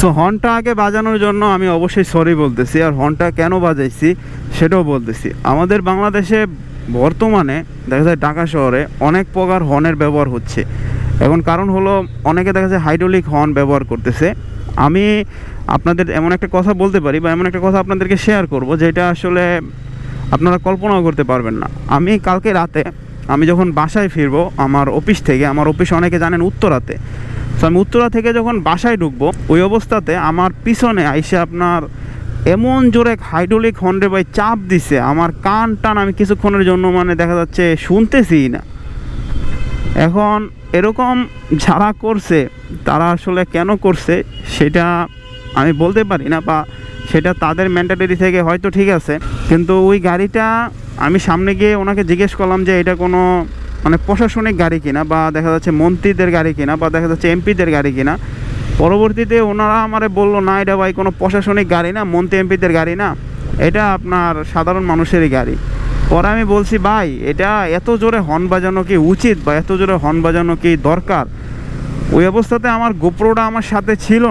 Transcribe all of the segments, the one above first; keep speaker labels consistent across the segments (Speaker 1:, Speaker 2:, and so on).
Speaker 1: So হর্নটা আগে বাজানোর জন্য আমি অবশ্যই সরি বলতেছি, আর হর্নটা কেন বাজাইছি সেটাও বলতেছি। আমাদের বাংলাদেশে বর্তমানে দেখা যায় ঢাকা শহরে অনেক প্রকার হর্নের ব্যবহার হচ্ছে। এখন কারণ হলো অনেকে দেখা যায় হাইড্রোলিক হর্ন ব্যবহার করতেছে। আমি আপনাদের এমন একটা কথা বলতে পারি বা এমন একটা কথা আপনাদেরকে শেয়ার করব যেটা আসলে আপনারা কল্পনাও করতে পারবেন না। আমি কালকে রাতে আমি যখন বাসায় ফিরবো আমার অফিস থেকে, আমার অফিস অনেকে জানেন উত্তরাতে, তো আমি উত্তরা থেকে যখন বাসায় ঢুকবো ওই অবস্থাতে আমার পিছনে আইসে আপনার এমন জোরে হাইড্রোলিক হর্নে ভাই চাপ দিছে, আমার কান টান আমি কিছুক্ষণের জন্য মানে দেখা যাচ্ছে শুনতেছি না। এখন এরকম যারা করছে তারা আসলে কেন করছে সেটা আমি বলতে পারি না, বা সেটা তাদের মেন্টালিটি থেকে হয়তো ঠিক আছে, কিন্তু ওই গাড়িটা আমি সামনে গিয়ে ওনাকে জিজ্ঞেস করলাম যে এটা কোনো মানে প্রশাসনিক গাড়ি কিনা, বা দেখা যাচ্ছে মন্ত্রীদের গাড়ি কিনা, বা দেখা যাচ্ছে এমপিদের গাড়ি কিনা। পরবর্তীতে ওনারা আমারে বললো না এটা ভাই কোনো প্রশাসনিক গাড়ি না, মন্ত্রী এমপিদের গাড়ি না, এটা আপনার সাধারণ মানুষেরই গাড়ি। পরে আমি বলছি ভাই এটা এত জোরে হর্ন বাজানো কি উচিত, বা এত জোরে হর্ন বাজানো কি দরকার? ওই অবস্থাতে আমার গোপ্রোটা আমার সাথে ছিল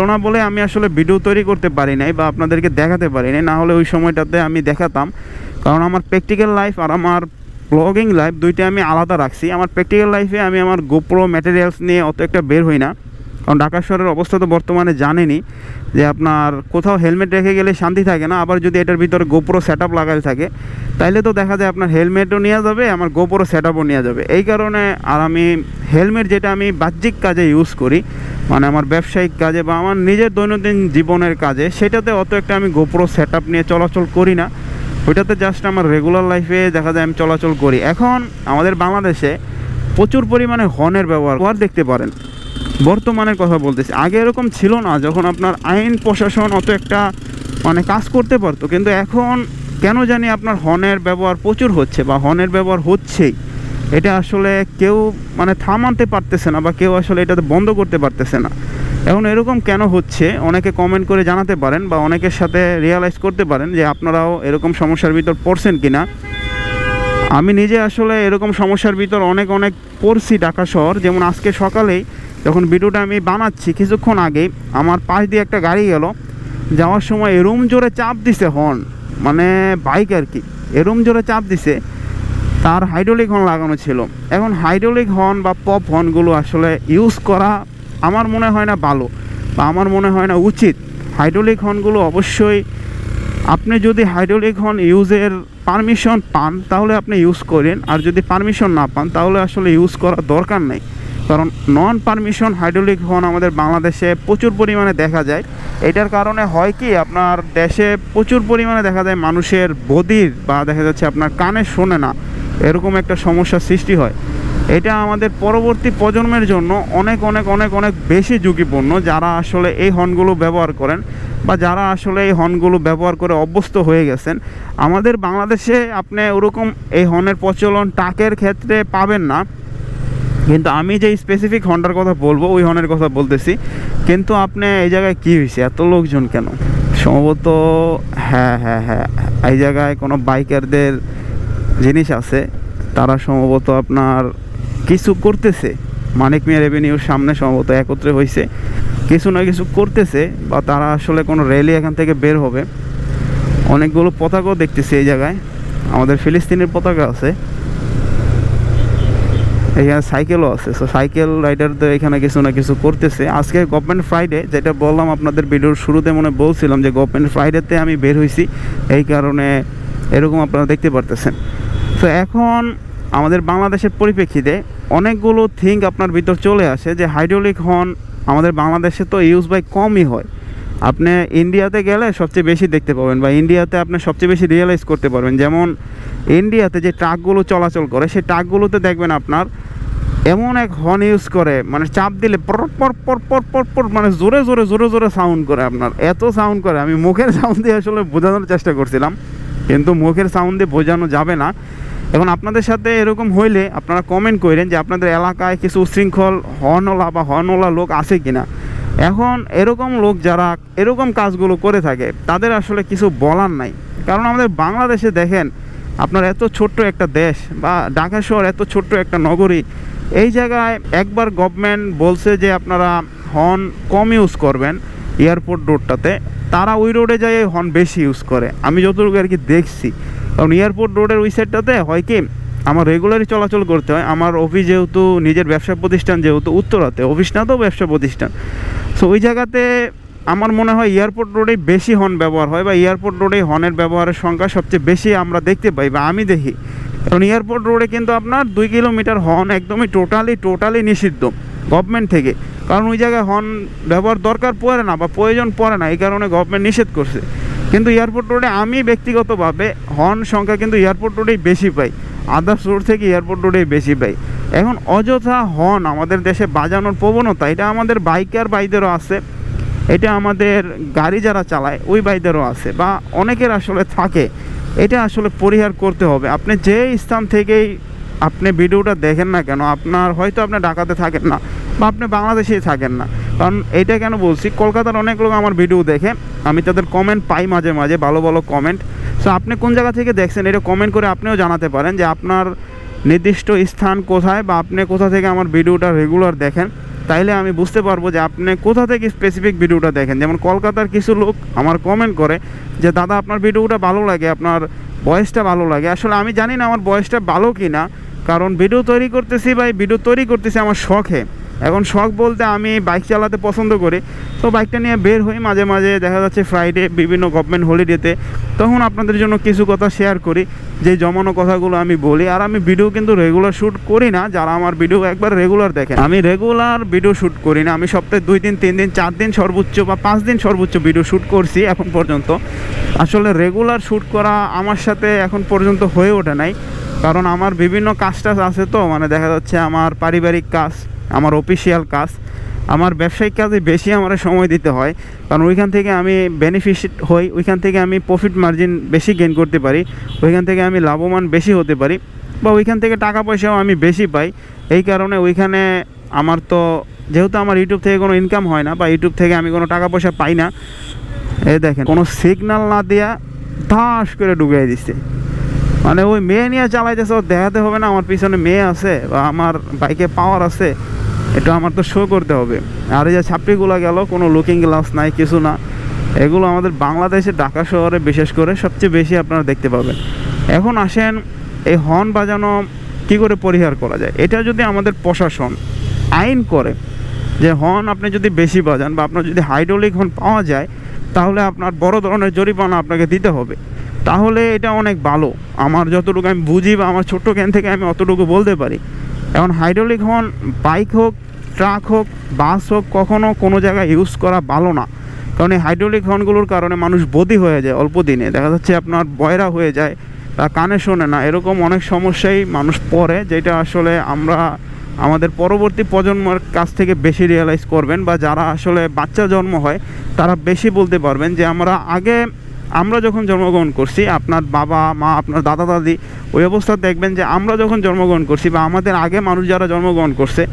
Speaker 1: না বলে আমি আসলে ভিডিও তৈরি করতে পারি নাই বা আপনাদেরকে দেখাতে পারি নাই, না হলে ওই সময়টাতে আমি দেখাতাম। কারণ আমার প্র্যাকটিক্যাল লাইফ আর আমার ব্লগিং লাইফ দুইটা আমি আলাদা রাখছি। আমার প্র্যাকটিক্যাল লাইফে আমি আমার গোপ্রো ম্যাটেরিয়ালস নিয়ে অত একটা বের হই না, কারণ ঢাকা শহরের অবস্থা তো বর্তমানে জানেনই যে আপনার কোথাও হেলমেট রেখে গেলে শান্তি থাকে না, আবার যদি এটার ভিতরে গোপ্রো সেট আপ লাগাই থাকে তাইলে তো দেখা যায় আপনার হেলমেটও নিয়ে যাবে, আমার গোপ্রো সেট আপও নিয়ে যাবে। এই কারণে আর আমি হেলমেট যেটা আমি বাহ্যিক কাজে ইউজ করি, মানে আমার ব্যবসায়িক কাজে বা আমার নিজের দৈনন্দিন জীবনের কাজে, সেটাতে অত একটা আমি গোপ্রো সেট আপ নিয়ে চলাচল করি না। ওইটাতে জাস্ট আমার রেগুলার লাইফে দেখা যায় আমি চলাচল করি। এখন আমাদের বাংলাদেশে প্রচুর পরিমাণে হর্নের ব্যবহার দেখতে পারেন। বর্তমানের কথা বলতেছি, আগে এরকম ছিল না, যখন আপনার আইন প্রশাসন অত একটা মানে কাজ করতে পারতো, কিন্তু এখন কেন জানি আপনার হর্নের ব্যবহার প্রচুর হচ্ছে বা হর্নের ব্যবহার হচ্ছেই। এটা আসলে কেউ মানে থামাতে পারতেছে না, বা কেউ আসলে এটাতে বন্ধ করতে পারতেছে না। এখন এরকম কেন হচ্ছে অনেকে কমেন্ট করে জানাতে পারেন, বা অনেকের সাথে রিয়ালাইজ করতে পারেন যে আপনারাও এরকম সমস্যার ভিতর পড়ছেন কিনা। আমি নিজে আসলে এরকম সমস্যার ভিতর অনেক পড়ছি ঢাকা শহর। যেমন আজকে সকালেই যখন ভিডিওটা আমি বানাচ্ছি কিছুক্ষণ আগেই আমার পাশ দিয়ে একটা গাড়ি গেল, যাওয়ার সময় এরম জোরে চাপ দিছে হর্ন, মানে বাইক আর কি, এরম জোরে চাপ দিছে, তার হাইড্রোলিক হর্ন লাগানো ছিল। এখন হাইড্রোলিক হর্ন বা পপ হর্নগুলো আসলে ইউজ করা আমার মনে হয় না ভালো, বা আমার মনে হয় না উচিত। হাইড্রোলিক হর্নগুলো অবশ্যই আপনি যদি হাইড্রোলিক হর্ন ইউজের পারমিশন পান তাহলে আপনি ইউজ করেন, আর যদি পারমিশন না পান তাহলে আসলে ইউজ করার দরকার নেই। কারণ নন পারমিশন হাইড্রোলিক হর্ন আমাদের বাংলাদেশে প্রচুর পরিমাণে দেখা যায়। এটার কারণে হয় কি আপনার দেশে প্রচুর পরিমাণে দেখা যায় মানুষের বধির বা দেখা যাচ্ছে আপনার কানে শোনে না, এরকম একটা সমস্যার সৃষ্টি হয়। এটা আমাদের পরবর্তী প্রজন্মের জন্য অনেক বেশি ঝুঁকিপূর্ণ, যারা আসলে এই হর্নগুলো ব্যবহার করেন বা যারা আসলে এই হর্নগুলো ব্যবহার করে অভ্যস্ত হয়ে গেছেন। আমাদের বাংলাদেশে আপনি ওরকম এই হর্নের প্রচলন ট্রাকের ক্ষেত্রে পাবেন না, কিন্তু আমি যে স্পেসিফিক হর্নটার কথা বলবো ওই হর্নের কথা বলতেছি। কিন্তু আপনি এই জায়গায় কী হয়েছে, এত লোকজন কেন? সম্ভবত হ্যাঁ এই জায়গায় কোনো বাইকারদের জিনিস আছে, তারা সম্ভবত আপনার কিছু করতেছে, মানিক মিয়া রেভিনিউর সামনে সম্ভবত একত্রে হয়েছে, কিছু না কিছু করতেছে, বা তারা আসলে কোনো র্যালি এখান থেকে বের হবে। অনেকগুলো পতাকাও দেখতেছি এই জায়গায়, আমাদের ফিলিস্তিনের পতাকা আছে, এখানে সাইকেলও আছে। সো সাইকেল রাইডারদের এখানে কিছু না কিছু করতেছে। আজকে গভর্নমেন্ট ফ্রাইডে, যেটা বললাম আপনাদের ভিডিওর শুরুতে মনে বলছিলাম যে গভর্নমেন্ট ফ্রাইডেতে আমি বের হয়েছি, এই কারণে এরকম আপনারা দেখতে পারতেছেন। তো এখন আমাদের বাংলাদেশের পরিপ্রেক্ষিতে অনেকগুলো থিঙ্ক আপনার ভিতর চলে আসে যে হাইড্রোলিক হর্ন আমাদের বাংলাদেশে তো ইউজ বাই কমই হয়। আপনি ইন্ডিয়াতে গেলে সবচেয়ে বেশি দেখতে পাবেন, বা ইন্ডিয়াতে আপনি সবচেয়ে বেশি রিয়েলাইজ করতে পারবেন। যেমন ইন্ডিয়াতে যে ট্রাকগুলো চলাচল করে সেই ট্রাকগুলোতে দেখবেন আপনার এমন এক হর্ন ইউজ করে, মানে চাপ দিলে পর পর পর পর পর পর মানে জোরে সাউন্ড করে, আপনার এত সাউন্ড করে। আমি মুখের সাউন্ড দিয়ে আসলে বোঝানোর চেষ্টা করছিলাম, কিন্তু মুখের সাউন্ড দিয়ে বোঝানো যাবে না। এখন আপনাদের সাথে এরকম হইলে আপনারা কমেন্ট করেন যে আপনাদের এলাকায় কিছু উশৃঙ্খল হর্নওয়ালা বা হর্নওয়ালা লোক আছে কিনা। এখন এরকম লোক যারা এরকম কাজগুলো করে থাকে তাদের আসলে কিছু বলার নাই, কারণ আমাদের বাংলাদেশে দেখেন আপনার এত ছোট্ট একটা দেশ, বা ঢাকা শহর এত ছোট্ট একটা নগরী, এই জায়গায় একবার গভর্নমেন্ট বলছে যে আপনারা হর্ন কম ইউজ করবেন এয়ারপোর্ট রোডটাতে, তারা ওই রোডে যায় হর্ন বেশি ইউজ করে, আমি যতটুকু আর কি দেখছি। কারণ এয়ারপোর্ট রোডের ওই সাইডটাতে হয় কি আমার রেগুলারই চলাচল করতে হয়, আমার অফিস যেহেতু নিজের ব্যবসা প্রতিষ্ঠান যেহেতু উত্তরাতে, অফিস না তো ব্যবসা প্রতিষ্ঠান, সো ওই জায়গাতে আমার মনে হয় এয়ারপোর্ট রোডেই বেশি হর্ন ব্যবহার হয়, বা এয়ারপোর্ট রোডেই হর্নের ব্যবহারের সংখ্যা সবচেয়ে বেশি আমরা দেখতে পাই বা আমি দেখি। কারণ এয়ারপোর্ট রোডে কিন্তু আপনার 2 কিলোমিটার হর্ন একদমই টোটালি নিষিদ্ধ গভর্নমেন্ট থেকে। কারণ ওই জায়গায় হর্ন ব্যবহার দরকার পড়ে না বা প্রয়োজন পড়ে না, এই কারণে গভর্নমেন্ট নিষেধ করছে। কিন্তু এয়ারপোর্ট রোডে আমি ব্যক্তিগতভাবে হর্ন সংখ্যা কিন্তু এয়ারপোর্ট রোডেই বেশি পাই, আদার্স রোড থেকে এয়ারপোর্ট রোডেই বেশি পাই। এখন অযথা হর্ন আমাদের দেশে বাজানোর প্রবণতা, এটা আমাদের বাইকার ভাইদেরও আছে, এটা আমাদের গাড়ি যারা চালায় ওই ভাইদেরও আছে, বা অনেকের আসলে থাকে। এটা আসলে পরিহার করতে হবে। আপনি যে স্থান থেকেই আপনি ভিডিওটা দেখেন না কেন, আপনার হয়তো আপনি ঢাকাতে থাকেন না বা আপনি বাংলাদেশেই থাকেন না, কারণ এইটা কেন বলছি, কলকাতার অনেক লোক আমার ভিডিও দেখে, আমি তাদের কমেন্ট পাই মাঝে মাঝে, ভালো ভালো কমেন্ট। সো আপনি কোন জায়গা থেকে দেখছেন এটা কমেন্ট করে আপনিও জানাতে পারেন যে আপনার নির্দিষ্ট স্থান কোথায়, বা আপনি কোথা থেকে আমার ভিডিওটা রেগুলার দেখেন, তাইলে আমি বুঝতে পারবো যে আপনি কোথা থেকে স্পেসিফিক ভিডিওটা দেখেন। যেমন কলকাতার কিছু লোক আমার কমেন্ট করে যে দাদা আপনার ভিডিওটা ভালো লাগে, আপনার ভয়েসটা ভালো লাগে। আসলে আমি জানি না আমার ভয়েসটা ভালো কি না, কারণ ভিডিও তৈরি করতেছি বা ভিডিও তৈরি করতেছি আমার শখে। এখন শখ বলতে আমি বাইক চালাতে পছন্দ করি, তো বাইকটা নিয়ে বের হই মাঝে মাঝে, দেখা যাচ্ছে ফ্রাইডে বিভিন্ন গভর্নমেন্ট হলিডেতে, তখন আপনাদের জন্য কিছু কথা শেয়ার করি, যে জমানো কথাগুলো আমি বলি। আর আমি ভিডিও কিন্তু রেগুলার শ্যুট করি না, যারা আমার ভিডিও একবার রেগুলার দেখেন, আমি রেগুলার ভিডিও শ্যুট করি না। আমি সপ্তাহে 2 দিন 3 দিন 4 দিন সর্বোচ্চ বা 5 দিন সর্বোচ্চ ভিডিও শ্যুট করছি এখন পর্যন্ত। আসলে রেগুলার শ্যুট করা আমার সাথে এখন পর্যন্ত হয়ে ওঠে নাই, কারণ আমার বিভিন্ন কাজ টাজ আছে, তো মানে দেখা যাচ্ছে আমার পারিবারিক কাজ, আমার অফিসিয়াল কাজ, আমার ব্যবসায়িক কাজে বেশি আমার সময় দিতে হয়। কারণ ওইখান থেকে আমি বেনিফিট হই, ওইখান থেকে আমি প্রফিট মার্জিন বেশি গেইন করতে পারি, ওইখান থেকে আমি লাভবান বেশি হতে পারি, বা ওইখান থেকে টাকা পয়সাও আমি বেশি পাই। এই কারণে ওইখানে আমার তো যেহেতু আমার ইউটিউব থেকে কোনো ইনকাম হয় না, বা ইউটিউব থেকে আমি কোনো টাকা পয়সা পাই না, এই দেখেন কোনো সিগন্যাল না দেয়া ধাস করে ঢুকিয়ে দিচ্ছে। মানে ওই মেয়ে নিয়ে চালাইতেছে, ওর দেখাতে হবে না আমার পিছনে মেয়ে আছে বা আমার বাইকে পাওয়ার আছে, এটা আমার তো শো করতে হবে। আর এই যে ছাপড়িগুলো গেল, কোনো লুকিং গ্লাস নাই, কিছু না। এগুলো আমাদের বাংলাদেশে ঢাকা শহরে বিশেষ করে সবচেয়ে বেশি আপনারা দেখতে পাবেন। এখন আসেন এই হর্ন বাজানো কী করে পরিহার করা যায়। এটা যদি আমাদের প্রশাসন আইন করে যে হর্ন আপনি যদি বেশি বাজান বা আপনার যদি হাইড্রোলিক হর্ন পাওয়া যায়, তাহলে আপনার বড় ধরনের জরিমানা আপনাকে দিতে হবে, তাহলে এটা অনেক ভালো। আমার যতটুকু আমি বুঝি বা আমার ছোট্ট জ্ঞান থেকে আমি অতটুকু বলতে পারি। এখন হাইড্রোলিক হর্ন বাইক হোক, ট্রাক হোক, বাস হোক, কখনও কোনো জায়গায় ইউজ করা ভালো না। কারণ এই হাইড্রোলিক হর্নগুলোর কারণে মানুষ বদি হয়ে যায় অল্প দিনে, দেখা যাচ্ছে আপনার বয়রা হয়ে যায়, কানে শোনে না, এরকম অনেক সমস্যাই মানুষ পড়ে, যেটা আসলে আমরা আমাদের পরবর্তী প্রজন্মের কাছ থেকে বেশি রিয়েলাইজ করবেন, বা যারা আসলে বাচ্চা জন্ম হয় তারা বেশি বলতে পারবেন যে আমরা যখন জন্মগ্রহণ করছি, আপনার বাবা মা, আপনার দাদা দাদি, ওই অবস্থা দেখবেন যে আমরা যখন জন্মগ্রহণ করছি বা আমাদের আগে মানুষ যারা জন্মগ্রহণ করছে,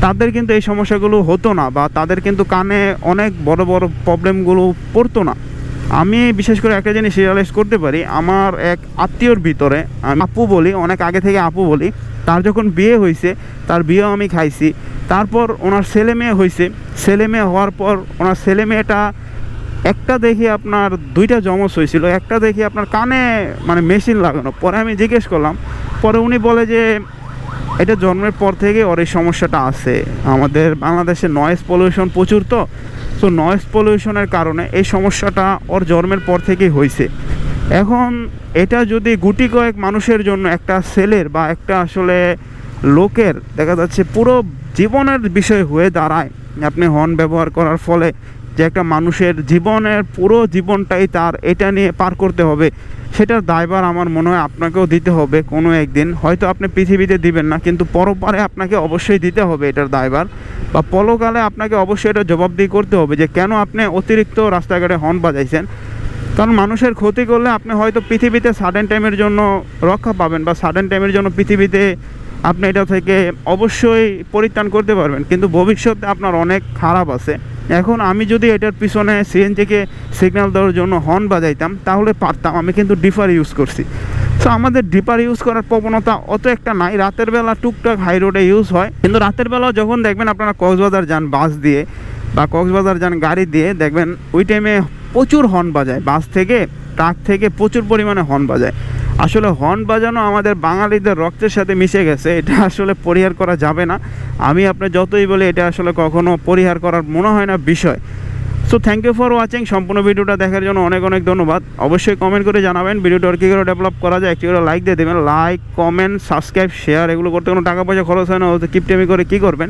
Speaker 1: তাদের কিন্তু এই সমস্যাগুলো হতো না, বা তাদের কিন্তু কানে অনেক বড় বড় প্রবলেমগুলো পড়তো না। আমি বিশেষ করে একটা জিনিস রিয়েলাইজ করতে পারি, আমার এক আত্মীয়র ভিতরে, আমি আপু বলি, অনেক আগে থেকে আপু বলি, তার যখন বিয়ে হয়েছে, তার বিয়েও আমি খাইছি, তারপর ওনার ছেলে মেয়ে হয়েছে, ছেলে মেয়ে হওয়ার পর ওনার ছেলে মেয়েটা একটা দেখি আপনার 2টা জমজ হয়েছিল, একটা দেখি আপনার কানে মানে মেশিন লাগানো। পরে আমি জিজ্ঞেস করলাম, পরে উনি বলে যে এটা জন্মের পর থেকে ওর এই সমস্যাটা আছে। আমাদের বাংলাদেশে নয়েজ পলিউশন প্রচুর, তো সো নয়েজ পলিউশনের কারণে এই সমস্যাটা ওর জন্মের পর থেকেই হয়েছে। এখন এটা যদি গুটি কয়েক মানুষের জন্য, একটা ছেলের বা একটা আসলে লোকের দেখা যাচ্ছে পুরো জীবনের বিষয় হয়ে দাঁড়ায়, আপনি হর্ন ব্যবহার করার ফলে যে একটা মানুষের জীবনের পুরো জীবনটাই তার এটা নিয়ে পার করতে হবে, সেটার দায়ভার আমার মনে হয় আপনাকেও দিতে হবে কোনো একদিন। হয়তো আপনি পৃথিবীতে দিবেন না, কিন্তু পরপারে আপনাকে অবশ্যই দিতে হবে এটার দায়ভার, বা পরকালে আপনাকে অবশ্যই এটা জবাবদিহি করতে হবে যে কেন আপনি অতিরিক্ত রাস্তাঘাটে হর্ন বাজাইছেন। কারণ মানুষের ক্ষতি করলে আপনি হয়তো পৃথিবীতে সাডেন টাইমের জন্য রক্ষা পাবেন, বা সাডেন টাইমের জন্য পৃথিবীতে আপনি এটা থেকে অবশ্যই পরিত্রাণ করতে পারবেন, কিন্তু ভবিষ্যতে আপনার অনেক খারাপ আছে। এখন আমি যদি এটার পিছনে সিএনজিকে সিগন্যাল দেওয়ার জন্য হর্ন বাজাইতাম তাহলে পারতাম, আমি কিন্তু ডিফার ইউজ করছি। সো আমাদের ডিপার ইউজ করার প্রবণতা অত একটা নাই। রাতের বেলা টুকটাক হাই রোডে ইউজ হয়, কিন্তু রাতের বেলা যখন দেখবেন আপনারা কক্সবাজার যান বাস দিয়ে বা কক্সবাজার যান গাড়ি দিয়ে, দেখবেন ওই টাইমে প্রচুর হর্ন বাজায়, বাস থেকে ট্রাক থেকে প্রচুর পরিমাণে হর্ন বাজায়। আসলে হর্ন বাজানো আমাদের বাঙালিদের রক্তের সাথে মিশে গেছে, এটা আসলে পরিহার করা যাবে না। আমি আপনার যতই বলি এটা আসলে কখনো পরিহার করার মনে হয় না বিষয়। So thank you for watching. সম্পূর্ণ ভিডিওটা দেখার জন্য অনেক অনেক ধন্যবাদ। অবশ্যই কমেন্ট করে জানাবেন ভিডিওটা কী করে ডেভেলপ করা যায়। একটি করে লাইক দিয়ে দেবেন। লাইক, কমেন্ট, সাবস্ক্রাইব, শেয়ার এগুলো করতে কোনো টাকা পয়সা খরচ হয় না, কিপটেমি করে কী করবেন।